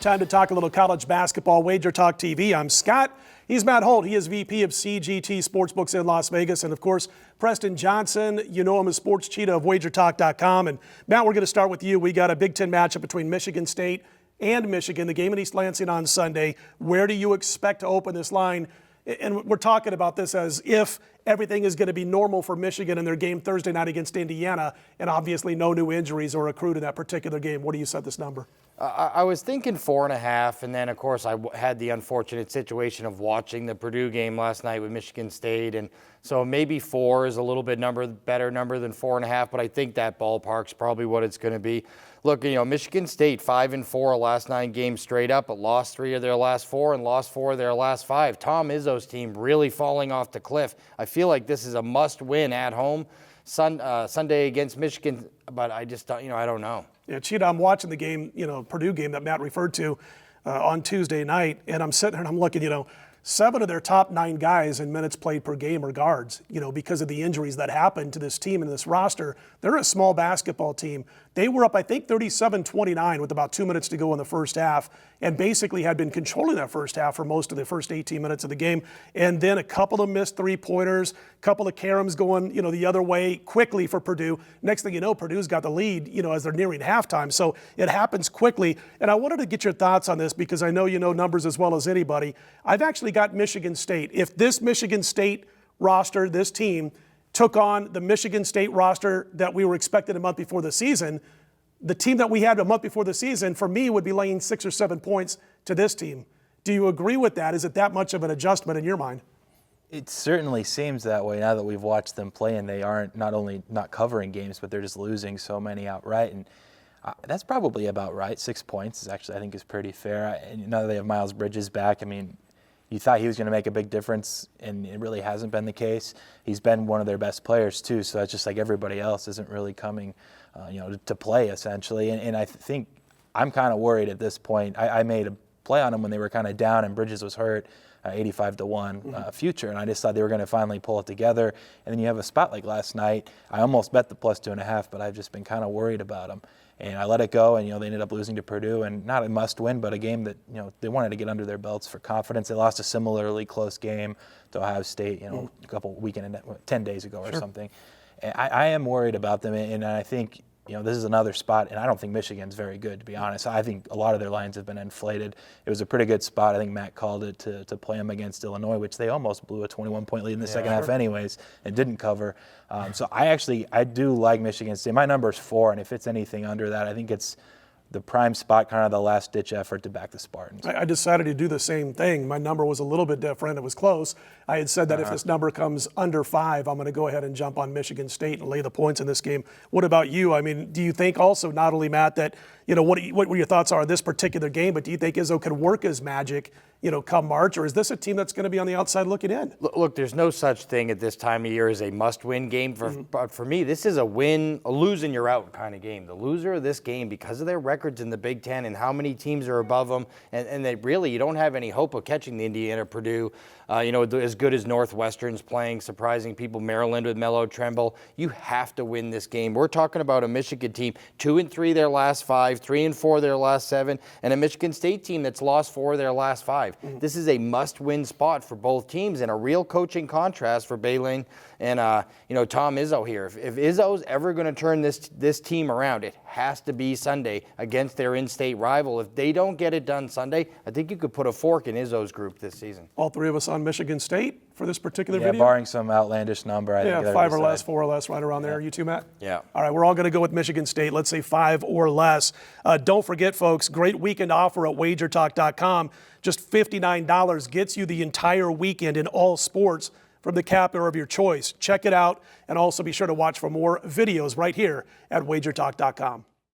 Time to talk a little college basketball. Wager Talk TV. I'm Scott. He's Matt Holt. He is VP of CGT Sportsbooks in Las Vegas. And, of course, Preston Johnson. You know him as Sports Cheetah of WagerTalk.com. And, Matt, we're going to start with you. We got a Big Ten matchup between Michigan State and Michigan, the game in East Lansing on Sunday. Where do you expect to open this line? And we're talking about this as if everything is going to be normal for Michigan in their game Thursday night against Indiana, and obviously no new injuries are accrued in that particular game. What do you set this number? I was thinking 4.5, and then, of course, I had the unfortunate situation of watching the Purdue game last night with Michigan State, and so maybe 4 is a little bit better number than 4.5, but I think that ballpark's probably what it's going to be. Look, you know, Michigan State 5-4 last 9 games straight up, but lost 3 of their last 4 and lost 4 of their last 5. Tom Izzo's team really falling off the cliff. I feel like this is a must-win at home Sunday against Michigan, but I just don't, I don't know. Yeah, Cheetah, I'm watching the game, Purdue game that Matt referred to on Tuesday night, and I'm sitting there and I'm looking, 7 of their top 9 guys in minutes played per game are guards, because of the injuries that happened to this team and this roster. They're a small basketball team. They were up, I think, 37-29 with about 2 minutes to go in the first half, and basically had been controlling that first half for most of the first 18 minutes of the game. And then a couple of missed three-pointers, a couple of caroms going, the other way quickly for Purdue. Next thing you know, Purdue's got the lead, as they're nearing halftime. So it happens quickly. And I wanted to get your thoughts on this because I know you know numbers as well as anybody. I've actually got Michigan State. If this Michigan State roster, this team, took on the Michigan State roster that we were expecting a month before the season, the team that we had a month before the season, for me, would be laying 6 or 7 points to this team. Do you agree with that? Is it that much of an adjustment in your mind? It certainly seems that way now that we've watched them play, and they aren't not only not covering games, but they're just losing so many outright. And that's probably about right. 6 points is actually, I think, is pretty fair. And now that they have Miles Bridges back, you thought he was going to make a big difference, and it really hasn't been the case. He's been one of their best players, too, so that's just like everybody else isn't really coming to play, essentially. And I think I'm kind of worried at this point. I made a play on them when they were kind of down and Bridges was hurt, 85-1 future, and I just thought they were going to finally pull it together. And then you have a spot like last night. I almost bet the +2.5, but I've just been kind of worried about them. And I let it go, and they ended up losing to Purdue, and not a must-win, but a game that they wanted to get under their belts for confidence. They lost a similarly close game to Ohio State, a couple 10 days ago or something. And I am worried about them, and I think this is another spot, and I don't think Michigan's very good, to be honest. I think a lot of their lines have been inflated. It was a pretty good spot. I think Matt called it to play them against Illinois, which they almost blew a 21-point lead in the second half anyways and didn't cover. So I do like Michigan State. My number is 4, and if it's anything under that, I think it's the prime spot, kind of the last-ditch effort to back the Spartans. I decided to do the same thing. My number was a little bit different. It was close. I had said that if this number comes under 5, I'm going to go ahead and jump on Michigan State and lay the points in this game. What about you? Do you think also, not only, Matt, that, what your thoughts are on this particular game, but do you think Izzo can work his magic, come March, or is this a team that's going to be on the outside looking in? Look, there's no such thing at this time of year as a must-win game. But for me, this is a lose and you're out kind of game. The loser of this game, because of their records in the Big Ten and how many teams are above them, and they really, you don't have any hope of catching the Indiana Purdue, as good as Northwestern's playing, surprising people, Maryland with Melo Tremble. You have to win this game. We're talking about a Michigan team, 2-3 their last 5, 3-4 their last 7, and a Michigan State team that's lost 4 of their last 5. This is a must-win spot for both teams, and a real coaching contrast for Beiling and Tom Izzo here. If Izzo's ever going to turn this team around, it has to be Sunday against their in-state rival. If they don't get it done Sunday, I think you could put a fork in Izzo's group this season. All 3 of us on Michigan State for this particular video? Yeah, barring some outlandish number. I think 5 or less, 4 or less, right around there. You too, Matt? Yeah. All right, we're all going to go with Michigan State. Let's say 5 or less. Don't forget, folks, great weekend offer at WagerTalk.com. Just $59 gets you the entire weekend in all sports from the capper of your choice. Check it out, and also be sure to watch for more videos right here at WagerTalk.com.